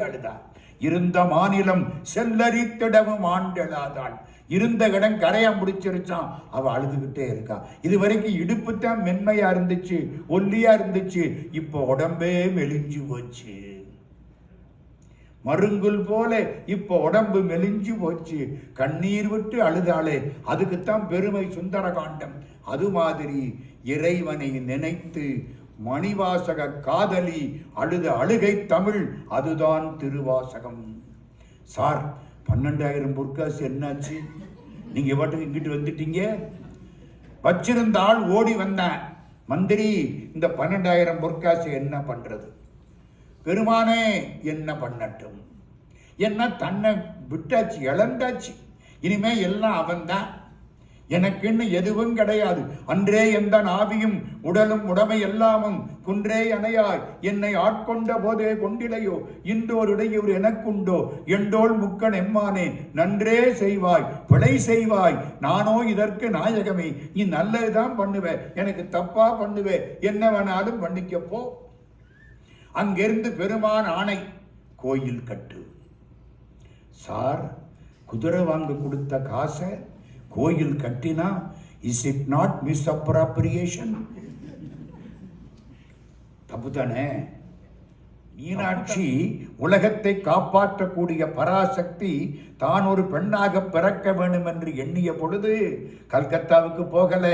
அழுதார். இருந்த மாநிலம் செல்லரித்திடவும் ஆண்டெழாதாள். இருந்த இடம் கரையான் பிடிச்சிருச்சான். அவ அழுதுகிட்டே இருக்கா. இது வரைக்கும் இடுப்பு தான் மென்மையா இருந்துச்சு, ஒல்லியா இருந்துச்சு. இப்போ உடம்பே மெலிஞ்சு போச்சு. மருங்குல் போல இப்போ உடம்பு மெலிஞ்சு போச்சு. கண்ணீர் விட்டு அழுதாளே, அதுக்குத்தான் பெருமை சுந்தர காண்டம். அது மாதிரி இறைவனை நினைத்து மணிவாசக காதலி அழுத அழுகை தமிழ், அதுதான் திருவாசகம். சார், 12,000 பொற்காசு என்னாச்சு? நீங்க பாட்டுக்கு இங்கிட்டு வந்துட்டீங்க. வச்சிருந்த ஆள் ஓடி வந்தேன், மந்திரி இந்த 12,000 பொற்காசு என்ன பண்றது? பெருமானே என்ன பண்ணட்டும்? என்ன தன்னை விட்டாச்சு, இழந்தாச்சு. இனிமே எல்லாம் அவன்தான், எனக்குன்னு எதுவும் கிடையாது. அன்றே எந்த ஆவியும் உடலும் உடமை எல்லாமும் குன்றே அணையாய் என்னை ஆட்கொண்ட போதே கொண்டிலையோ இன்றோர் இடையூர் எனக்குண்டோ எண்டோள் முக்கன் எம்மானே நன்றே செய்வாய் பிழை செய்வாய் நானோ இதற்கு நாயகமே. நீ நல்லதுதான் பண்ணுவ, எனக்கு தப்பா பண்ணுவ, என்ன வேணாலும் பண்ணிக்கப்போ. அங்கிருந்து பெருமான் ஆணை, கோயில் கட்டு. சார், குதிரை வாங்க கொடுத்த காசை கோயில் கட்டினா இஸ் இட் நாட் மிஸ்அப்ராப்ரியேஷன்? தப்பு தானே? மீனாட்சி உலகத்தை காப்பாற்றக்கூடிய பராசக்தி தான் ஒரு பெண்ணாக பிறக்க வேண்டும் என்று எண்ணிய பொழுது கல்கத்தாவுக்கு போகல,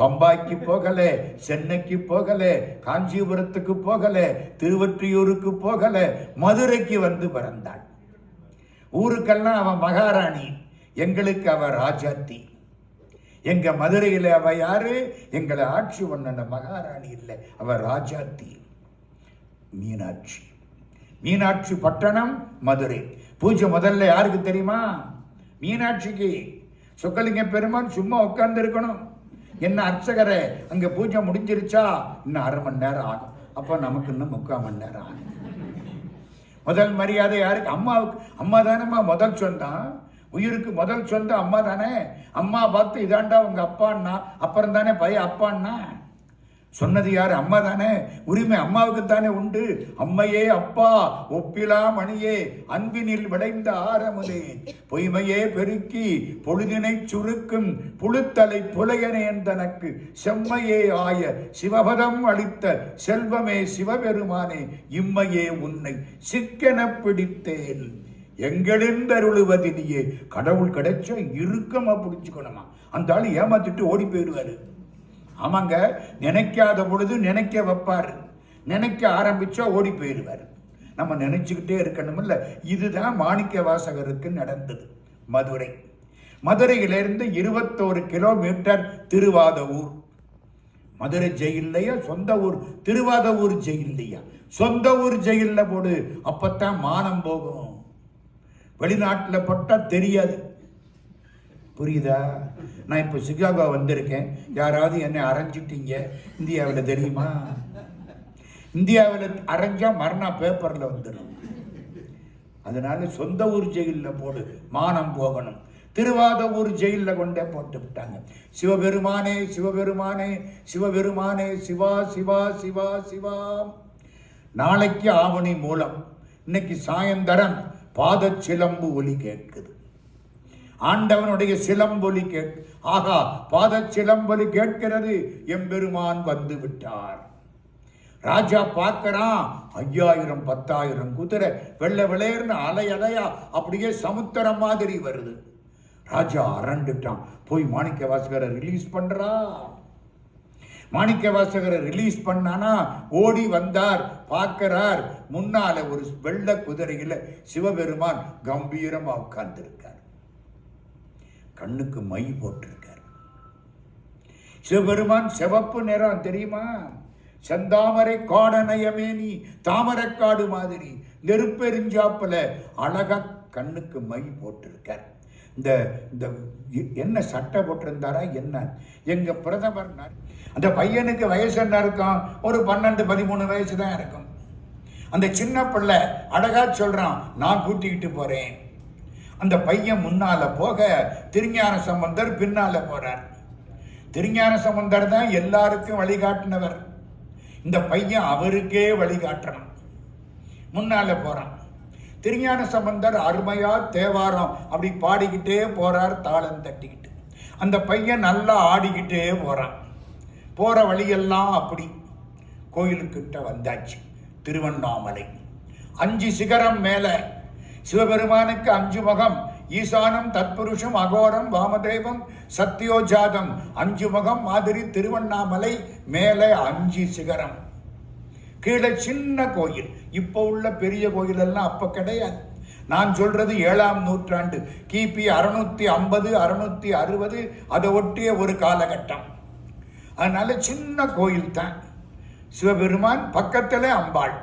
பம்பாய்க்கு போகல, சென்னைக்கு போகல, காஞ்சிபுரத்துக்கு போகல, திருவொற்றியூருக்கு போகல, மதுரைக்கு வந்து பிறந்தாள். ஊருக்கெல்லாம் அவன் மகாராணி, எங்களுக்கு அவ ராஜாத்தி. எங்க மதுரையில் அவ யாரு? எங்களை ஆட்சி பண்ண மகாராணி இல்லை, அவ ராஜாத்தி. மீனாட்சி, மீனாட்சி பட்டணம் மதுரை. பூஜை முதல்ல யாருக்கு தெரியுமா? மீனாட்சிக்கு. சொக்கலிங்க பெருமான் சும்மா உட்கார்ந்து இருக்கணும். என்ன அர்ச்சகரை, அங்க பூஜை முடிஞ்சிருச்சா? இன்னும் 1/2 மணி நேரம் ஆகும். அப்ப நமக்கு இன்னும் 3/4 மணி நேரம் ஆகும். முதல் மரியாதை யாருக்கு? அம்மாவுக்கு. அம்மா தானேம்மா முதல் சொந்தம். உயிருக்கு முதல் சொந்தம் அம்மா தானே. அம்மா பார்த்து இதாண்டா உங்க அப்பான்னா அப்புறம் தானே பையன் அப்பான்னா. சொன்னது யாரு? அம்மா தானே. உரிமை அம்மாவுக்கு தானே உண்டு. அம்மையே அப்பா ஒப்பிலா மணியே அன்பினில் விளைந்த ஆரமுதே பொய்மையே பெருக்கி பொழுதினை சுருக்கும் புழுத்தலை புலையனேன் தனக்கு செம்மையே ஆய சிவபதம் அளித்த செல்வமே சிவபெருமானே இம்மையே உன்னை சிக்கென பிடித்தேன் எங்களிருந்தருளுவதிலேயே. கடவுள் கிடைச்சா இறுக்கமா பிடிச்சுக்கணுமா? அந்த ஆள் ஏமாத்திட்டு ஓடி போயிடுவாரு. ஆமாங்க, நினைக்காத பொழுது நினைக்க வைப்பாரு, நினைக்க ஆரம்பிச்சா ஓடி போயிடுவாரு. நம்ம நினைச்சுக்கிட்டே இருக்கணும்ல. இதுதான் மாணிக்க வாசகருக்கு நடந்தது. மதுரை, மதுரையிலிருந்து 21 கிலோமீட்டர் திருவாதவூர். மதுரை ஜெயில்லையா சொந்த ஊர்? திருவாதவூர் ஜெயில்லையா? சொந்த ஊர் ஜெயில்ல போடு, அப்பத்தான் மானம் போகும். வெளிநாட்டில் பட்டா தெரியாது. புரியுதா? நான் இப்போ சிகாகோ வந்திருக்கேன், யாராவது என்னை அரைஞ்சிட்டீங்க இந்தியாவில் தெரியுமா? இந்தியாவில் அரைஞ்சா மறுநாள் பேப்பரில் வந்துடும். அதனால சொந்த ஊர் ஜெயிலில் போடு, மானம் போகணும். திருவாதவூர் ஜெயிலில் கொண்டே போட்டு விட்டாங்க. சிவபெருமானே சிவபெருமானே சிவபெருமானே சிவா சிவா சிவா சிவா. நாளைக்கு ஆவணி மூலம், இன்னைக்கு சாயந்தரம் பாத சிலம்பு ஒலி கேட்குது. ஆண்டவனுடைய சிலம்பொலி கேட்கு. ஆகா, பாத சிலம்பொலி கேட்கிறது. எம்பெருமான் வந்து விட்டார். ராஜா பார்க்கிறான், 5000 10,000 குதிரை வெள்ளை வெளையர்னு அலை அலையா அப்படியே சமுத்திரம் மாதிரி வருது. ராஜா அரண்டுட்டான். போய் மாணிக்க வாசகரை ரிலீஸ் பண்றா. மாணிக்க வாசகரை ரிலீஸ் பண்ணானா ஓடி வந்தார். பார்க்கிறார், முன்னால ஒரு வெள்ளை குதிரையில சிவபெருமான் கம்பீரமா உட்கார்ந்திருக்கார். கண்ணுக்கு மை போட்டிருக்கார். சிவபெருமான் சிவப்பு நிறம் தெரியுமா? செந்தாமரை காடநயமே நீ தாமரைக்காடு மாதிரி நெருப்பெரிஞ்சாப்புல அழகா கண்ணுக்கு மை போட்டிருக்கார். இந்த என்ன சட்டை போட்டிருந்தாரா என்ன? எங்க பிரதமர், அந்த பையனுக்கு வயசு என்ன இருக்கும்? ஒரு 12-13 வயசு தான் இருக்கும். அந்த சின்ன பிள்ளை அழகா சொல்றான், நான் கூட்டிக்கிட்டு போறேன். அந்த பையன் முன்னால போக திருஞான சம்பந்தர் பின்னால போறார். திருஞான சம்பந்தர் தான் எல்லாருக்கும் வழிகாட்டினவர். இந்த பையன் அவருக்கே வழிகாட்டணும். முன்னால போறான். திருஞான சம்பந்தர் அருமையா தேவாரம் அப்படி பாடிக்கிட்டே போறார், தாளம் தட்டிக்கிட்டு. அந்த பையன் நல்லா ஆடிக்கிட்டே போறான். போற வழியெல்லாம் அப்படி. கோயிலுக்கிட்ட வந்தாச்சு. திருவண்ணாமலை 5 சிகரம் மேல. சிவபெருமானுக்கு 5 முகம். ஈசானம், தத்புருஷம், அகோரம், வாமதேவம், சத்யோஜாதம். 5 முகம் மாதிரி திருவண்ணாமலை மேல 5 சிகரம். கீழே சின்ன கோயில். இப்போ உள்ள பெரிய கோயில் எல்லாம் அப்ப கிடையாது. நான் சொல்றது 7ஆம் நூற்றாண்டு, கிபி 650 660 அதை ஒட்டிய ஒரு காலகட்டம். அதனால சின்ன கோயில் தான். சிவபெருமான் பக்கத்துல அம்பாள்.